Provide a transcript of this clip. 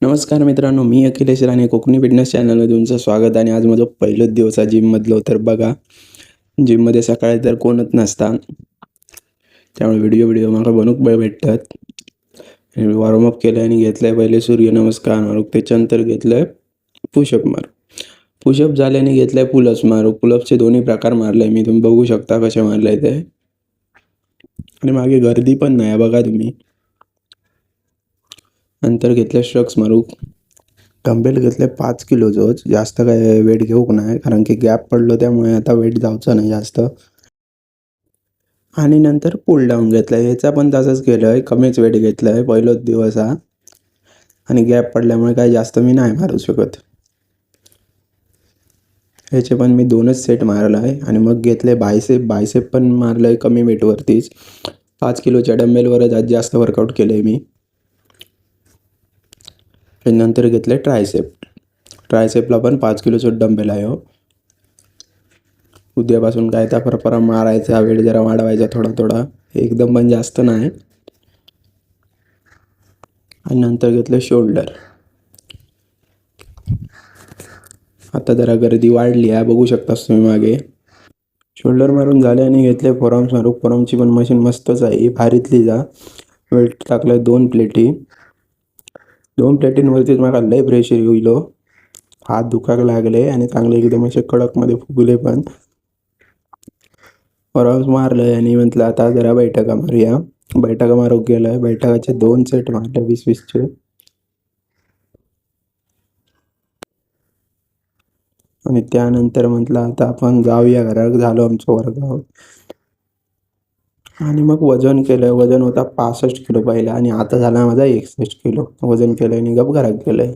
नमस्कार मित्रांनो, मी अखिलेश राणे कोकणी फिटनेस चॅनलमध्ये तुमचं स्वागत. आणि आज माझं पहिलंच दिवस आहे जिममधलं. तर बघा, जिममध्ये सकाळी तर कोणच नसता, त्यामुळे व्हिडिओ मला बनवूक भेटतात. वॉर्मअप केलं आणि घेतलं आहे पहिले सूर्यनमस्कार मारू, त्याच्यानंतर घेतलं आहे पुशअप मारू. पुशअप झाल्याने घेतलं आहे पुलअप्स मारू. पुलअप्सचे दोन्ही प्रकार मारले मी, तुम्ही बघू शकता कसे मारले आहे ते. आणि मागे गर्दी पण नाही बघा तुम्ही. नंतर घेतलं स्ट्रक्स मारू. डंबेल घेतले 5 किलोचंच, जास्त काय वेट घेऊक नाही, कारण की गॅप पडलो त्यामुळे आता वेट जायचं नाही जास्त. आणि नंतर पुल डाऊन घेतलं आहे, ह्याचा पण तसंच केलं आहे, कमीच वेट घेतलं आहे, पहिलाच दिवस हा. आणि गॅप पडल्यामुळे काही जास्त मी नाही मारू शकत. ह्याचे पण मी 2च सेट मारला आहे. आणि मग घेतले बायसेप पण मारलं आहे कमी वेटवरतीच. 5 किलोच्या डंबेलवरच आज जास्त वर्कआउट केलं आहे मी. नंतर घेतलं ट्रायसेपला पण 5 किलोचं डंबेल आहे हो. उद्यापासून काय त्या परपरा मारायचा, वेट जरा वाढवायचा थोडा एकदम पण जास्त नाही. आणि नंतर घेतलं शोल्डर. आता जरा गर्दी वाढली आहे, बघू शकतास तुम्ही मागे. शोल्डर मारून झाले आणि घेतले फोरआर्म्स मारू. फोरआर्मची पण मशीन मस्तच आहे, भारीतली जा. वेट टाकलं 2 प्लेटी. 2 प्लेटींवरतीच मला लय प्रेशर येईल. हात दुखायला लागले आणि चांगले एकदम असे कडकमध्ये फुगले पण. फोरआर्म्स मारलं आणि म्हटलं आता जरा बैठका मारूया. बैठका मारू गेलं, बैठकाचे 2 सेट मारले 20-20चे. आणि त्यानंतर म्हटलं आता आपण जाऊया घरात, झालं आमचं वर्कआउट. आणि मग वजन केलं. वजन होता 65 किलो पहिला, आणि आता झाला माझा 61 किलो. वजन केलं आणि गप घरात गेलं आहे.